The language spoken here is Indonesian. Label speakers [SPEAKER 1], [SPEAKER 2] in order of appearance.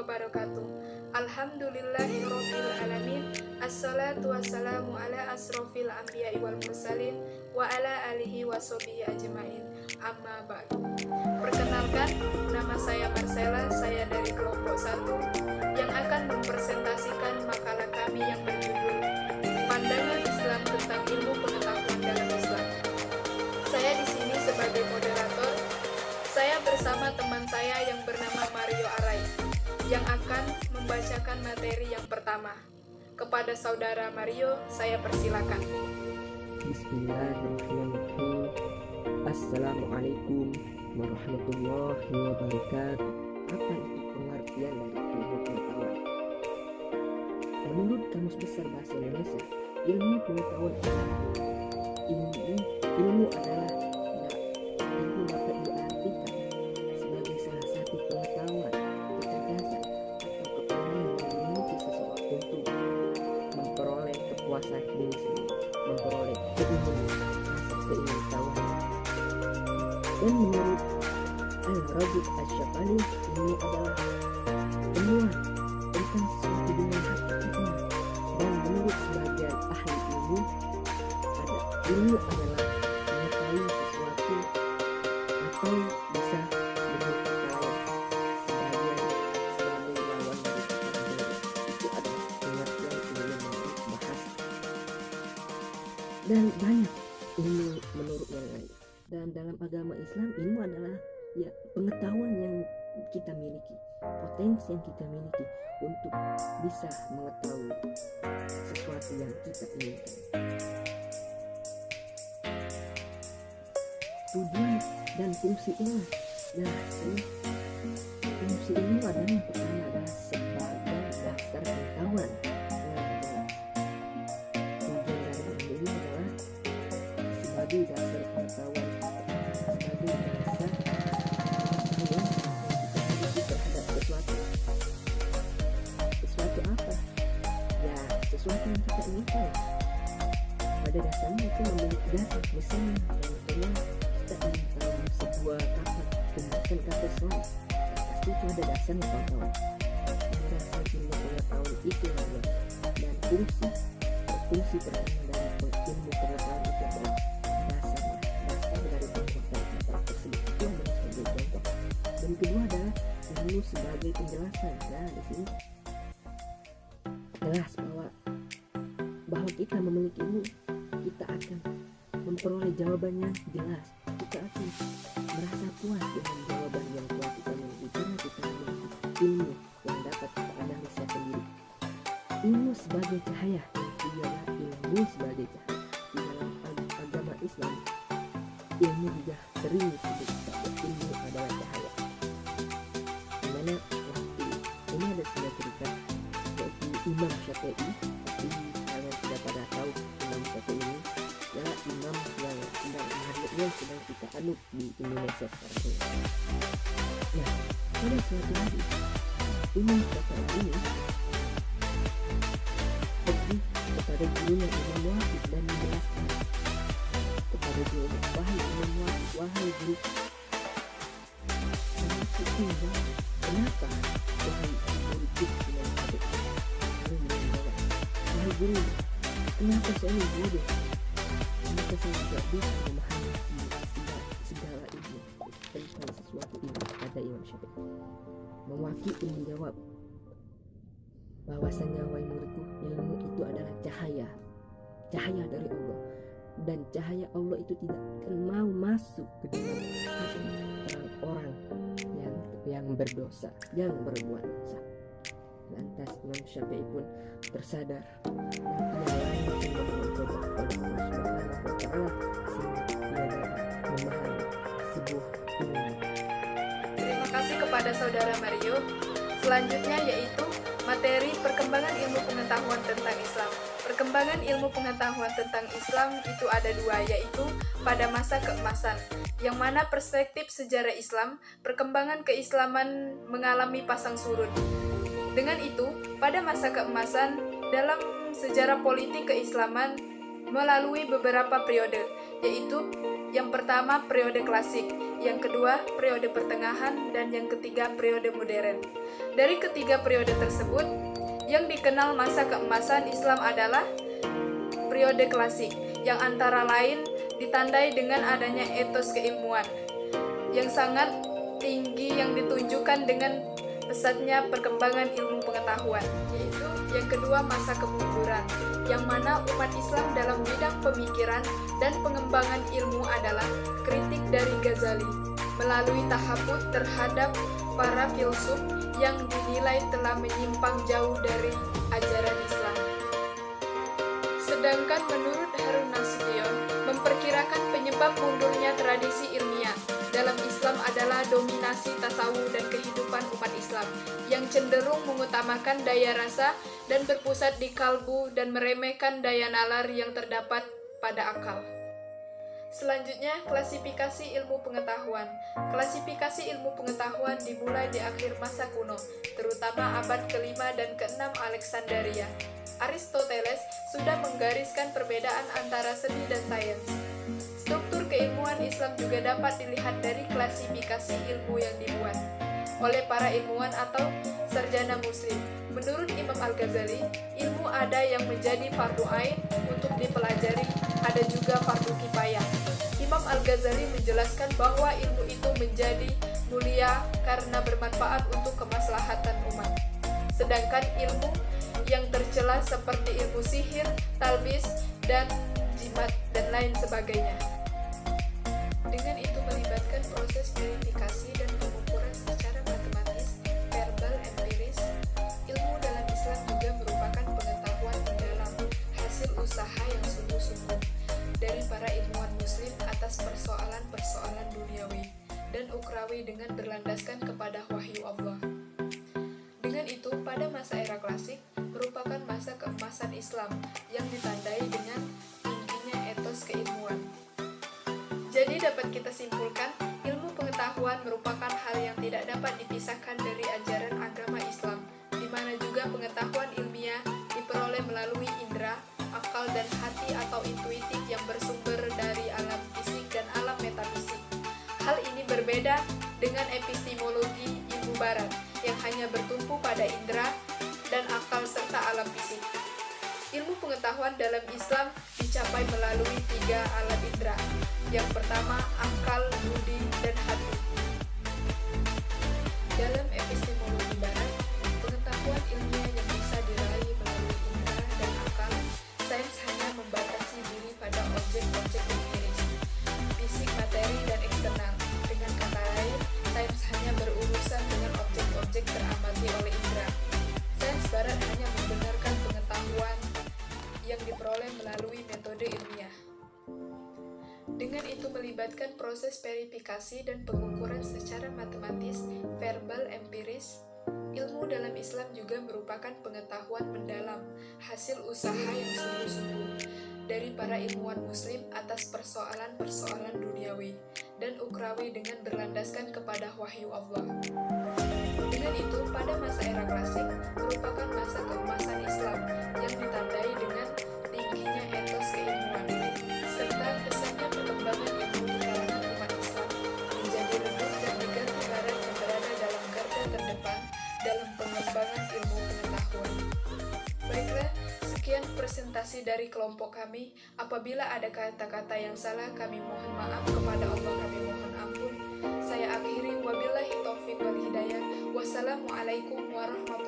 [SPEAKER 1] wabarakatuh. Alhamdulillahirabbil alamin. Assalatu wassalamu ala asrofil anbiya'i wal mursalin wa ala alihi washabihi ajmain. Amma ba'du. Perkenalkan, nama saya Marcella, saya dari kelompok 1 yang akan mempresentasikan makalah kami yang berjudul Pandangan Islam tentang Ilmu Pengetahuan dalam Islam. Saya di sini sebagai moderator. Saya bersama teman saya yang bernama Mario Arai yang akan membacakan materi yang pertama. Kepada saudara Mario, saya persilakan.
[SPEAKER 2] Bismillahirrahmanirrahim. Assalamualaikum warahmatullahi wabarakatuh. Apa itu pengertian dari ilmu pengetahuan? Menurut Kamus Besar Bahasa Indonesia, ilmu pengetahuan ilmu adalah ilmu dapat diartikan sebagai salah satu pengetahuan, kecerdasan atau kepandaian yang dimiliki seseorang untuk memperoleh kepuasan diri sendiri, memperoleh keingintahuan. Dan menurut Al-Raghib Asy-Syafani, ilmu adalah temuan tentang sesuatu dengan hakikatnya. Dan menurut sebagian ahli ilmu adalah mengetahui sesuatu atau bisa menyebutkan sebagai lawan dari kata. Itu adalah pengertian ilmu menurut bahasa. Dan banyak ilmu menurut yang lain. Dan dalam agama Islam, ilmu adalah pengetahuan yang kita miliki, potensi yang kita miliki untuk bisa mengetahui sesuatu yang kita inginkan. Tujuan dan fungsi ilmu. Fungsi ilmu adalah yang pertama adalah sebagai dasar pengetahuan. Tujuan dari ilmu adalah sebagai dasar pengetahuan, sebagai dasar pengetahuan terhadap sesuatu. Sesuatu apa? Ya, sesuatu yang kita inginkan. Pada dasarnya itu memiliki dasar. Misalnya, contohnya kita ingin tahu sebuah kata, gunakan kata selain. Pasti itu ada dasarnya, kawan-kawan. Dasar ilmu pengetahuan itu adalah, dan fungsi pertama dari ilmu pengetahuan itu adalah dasar dari penguatan kata tersebut. Itu adalah sebagai contoh. Dan kedua adalah ilmu sebagai penjelasan. Nah, di sini jelas bahwa kita memiliki ilmu, kita akan memperoleh jawaban yang jelas. Kita akan merasa puas dengan jawaban yang telah kita miliki karena kita memiliki ilmu yang dapat kita analisa sendiri. Ilmu sebagai cahaya, ialah ilmu sebagai cahaya. Di dalam agama Islam, ilmu juga sering disebut sebagai ilmu adalah cahaya. Dimana waktu ini ada sebuah cerita yaitu Imam Syafi'i. Kalian sudah pada tahu Imam Syafi'i ini adalah imam yang sedang kita anut di Indonesia sekarang ini. Nah, pada suatu hari Imam Syafi'i ini pergi kepada gurunya Imam Wahid dan menjelaskan kepada gurunya, wahai Imam Wahid, wahai guru, kenapa wahai guru Imam Syafi'i? Wahai guru, kenapa saya ini bodoh? Kenapa saya tidak bisa memahami segala ilmu tentang sesuatu ini? Kata Imam Syafi'i. Mewakili menjawab bahwasanya, wahai muridku, ilmu itu adalah cahaya dari Allah, dan cahaya Allah itu tidak akan mau masuk ke dalam hati orang yang berdosa, yang berbuat dosa. Lantas Imam Syafi'i pun tersadar dan ia langsung bertobat kepada Allah Subhanahu wa Ta'ala sehingga ia dapat memahami sebuah ilmu.
[SPEAKER 1] Terima kasih kepada saudara Mario. Selanjutnya yaitu materi perkembangan ilmu pengetahuan tentang Islam. Perkembangan ilmu pengetahuan tentang Islam itu ada dua, yaitu pada masa keemasan, yang mana perspektif sejarah Islam, perkembangan keislaman mengalami pasang surut. Dengan itu, pada masa keemasan, dalam sejarah politik keislaman, melalui beberapa periode, yaitu yang pertama periode klasik, yang kedua periode pertengahan, dan yang ketiga periode modern. Dari ketiga periode tersebut, yang dikenal masa keemasan Islam adalah periode klasik, yang antara lain ditandai dengan adanya etos keilmuan yang sangat tinggi yang ditunjukkan dengan pesatnya perkembangan ilmu pengetahuan, yaitu yang kedua masa kemunduran, yang mana umat Islam dalam bidang pemikiran dan pengembangan ilmu adalah kritik dari Ghazali melalui tahaput terhadap para filsuf yang dinilai telah menyimpang jauh dari ajaran Islam. Sedangkan menurut Harun Nasution, memperkirakan penyebab mundurnya tradisi ilmiah dalam Islam adalah dominasi tasawuf dan kehidupan umat Islam yang cenderung mengutamakan daya rasa dan berpusat di kalbu dan meremehkan daya nalar yang terdapat pada akal. Selanjutnya, klasifikasi ilmu pengetahuan. Klasifikasi ilmu pengetahuan dimulai di akhir masa kuno, terutama abad ke-5 dan ke-6 Alexandria. Aristoteles sudah menggariskan perbedaan antara seni dan sains. Struktur keilmuan Islam juga dapat dilihat dari klasifikasi ilmu yang dibuat oleh para ilmuwan atau sarjana muslim. Menurut Imam Al-Ghazali, ilmu ada yang menjadi fardu ain untuk dipelajari, ada juga fardu kifayah. Imam Al-Ghazali menjelaskan bahwa ilmu itu menjadi mulia karena bermanfaat untuk kemaslahatan umat. Sedangkan ilmu yang tercela seperti ilmu sihir, talbis, dan jimat, dan lain sebagainya. Dengan itu melibatkan proses verifikasi dan pengukuran secara matematis, verbal, empiris. Ilmu dalam Islam juga merupakan pengetahuan mendalam, hasil usaha yang sungguh-sungguh dari para ilmuwan muslim atas persoalan-persoalan duniawi dan ukrawi dengan berlandaskan kepada wahyu Allah. Dengan itu, pada masa era klasik merupakan masa keemasan Islam yang ditandai dengan tingginya etos keilmuan. Jadi dapat kita simpulkan, ilmu pengetahuan merupakan hal yang tidak dapat dipisahkan dari ajaran agama Islam, di mana juga pengetahuan ilmiah diperoleh melalui indera, akal, dan hati atau intuitif yang bersumber dari alam fisik dan alam metafisik. Hal ini berbeda dengan epistemologi ilmu barat, yang hanya bertumpu pada indera dan akal serta alam fisik. Ilmu pengetahuan dalam Islam dicapai melalui 3 alat indera. Yang pertama, akal, budi, dan hati. Dalam epistemologi barat, pengetahuan ilmiah yang bisa diraih melalui indera dan akal, sains hanya membatasi diri pada objek-objek empiris, fisik, materi, dan eksternal. Dengan kata lain, sains hanya berurusan dengan objek-objek teramati oleh indera. Sains barat hanya membenarkan pengetahuan yang diperoleh melalui metode ilmiah. Dengan itu melibatkan proses verifikasi dan pengukuran secara matematis, verbal, empiris. Ilmu dalam Islam juga merupakan pengetahuan mendalam, hasil usaha yang sungguh-sungguh dari para ilmuwan muslim atas persoalan-persoalan duniawi dan ukrawi dengan berlandaskan kepada wahyu Allah. Dengan itu, pada masa era klasik merupakan masa keemasan Islam yang ditandai dengan tingginya etos keilmuan serta pesatnya perkembangan ilmu di kalangan umat Islam menjadi redup dan negara barat yang berada dalam garda terdepan dalam pengembangan ilmu pengetahuan. Baiklah, sekian presentasi dari kelompok kami. Apabila ada kata-kata yang salah, kami mohon maaf, kepada Allah kami mohon ampun. Saya akhiri, wabillahi taufiq wal hidayah. Wassalamualaikum warahmatullahi wabarakatuh.